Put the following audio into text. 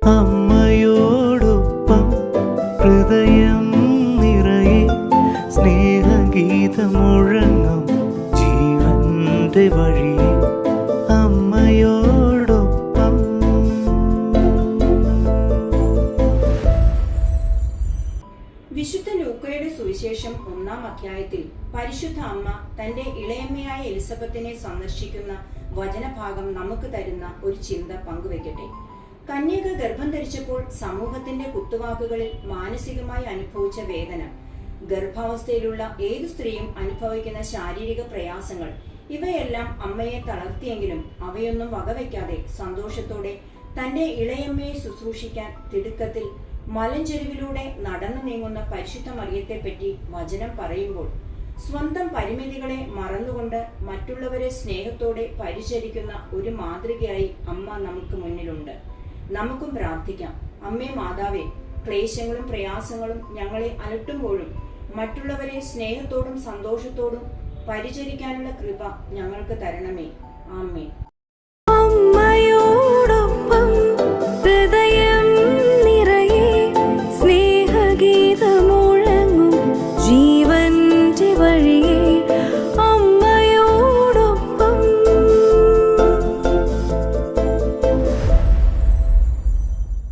അമ്മയോടൊപ്പം ഹൃദയം നിറയെ സ്നേഹഗീതമുഴങ്ങും ജീവന്റെ വഴിയെ അമ്മയോടൊപ്പം. വിശുദ്ധ ലൂക്കോയുടെ സുവിശേഷം 1-ാം അധ്യായത്തിൽ പരിശുദ്ധ അമ്മ തന്റെ ഇളയമ്മയായ എലിസബത്തിനെ സന്ദർശിക്കുന്ന വചനഭാഗം നമുക്ക് തരുന്ന ഒരു ചിന്ത പങ്കുവെക്കട്ടെ. കന്യക ഗർഭം ധരിച്ചപ്പോൾ സമൂഹത്തിന്റെ കുത്തുവാക്കുകളിൽ മാനസികമായി അനുഭവിച്ച വേദന, ഗർഭാവസ്ഥയിലുള്ള ഏതു സ്ത്രീയും അനുഭവിക്കുന്ന ശാരീരിക പ്രയാസങ്ങൾ, ഇവയെല്ലാം അമ്മയെ തളർത്തിയെങ്കിലും അവയൊന്നും വകവയ്ക്കാതെ സന്തോഷത്തോടെ തന്റെ ഇളയമ്മയെ ശുശ്രൂഷിക്കാൻ തിടുക്കത്തിൽ മലഞ്ചെരുവിലൂടെ നടന്നു നീങ്ങുന്ന പരിശുദ്ധ മറിയത്തെപ്പറ്റി വചനം പറയുമ്പോൾ സ്വന്തം പരിമിതികളെ മറന്നുകൊണ്ട് മറ്റുള്ളവരെ സ്നേഹത്തോടെ പരിചരിക്കുന്ന ഒരു മാതൃകയായി അമ്മ നമുക്ക് മുന്നിലുണ്ട്. നമുക്കും പ്രാർത്ഥിക്കാം. അമ്മേ മാതാവേ, ക്ലേശങ്ങളും പ്രയാസങ്ങളും ഞങ്ങളെ അലട്ടുമ്പോഴും മറ്റുള്ളവരെ സ്നേഹത്തോടും സന്തോഷത്തോടും പരിചരിക്കാനുള്ള കൃപ ഞങ്ങൾക്ക് തരണമേ. ആമേൻ. അമ്മയോടൊപ്പം ഹൃദയം നിറയെ സ്നേഹഗീതമുഴങ്ങും ജീവന്റെ വഴി